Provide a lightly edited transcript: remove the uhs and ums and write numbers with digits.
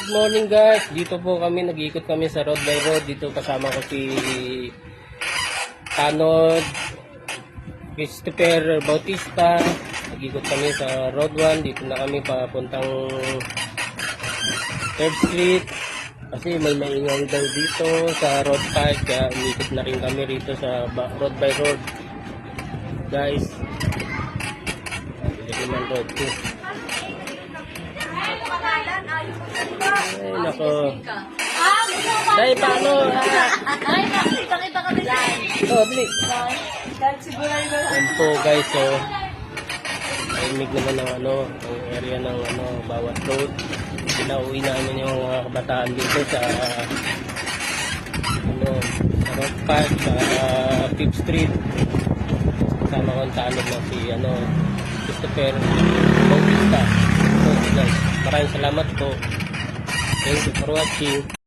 Good morning guys, dito po kami, nag-iikot kami sa road by road. Dito kasama ko si Tanod, Christopher Bautista. Nag-iikot kami sa road 1. Dito na kami papuntang 3rd Street. Kasi may maingay daw dito sa road 5. Kaya umiikot na rin kami rito sa road by road. Guys, naman road 2. Ay, nako. Dahil paano? Ay, nakita kami dyan. Oh, bili. Dahil siguro Yan po guys, so tahimik naman ng ang area ng bawat road. Pinauwi namin yung mga kabataan dito sa road 5 sa 5th Street. Kasama ko ang tanong na si Christopher Bautista. So guys, maraming salamat po. Thank you for watching.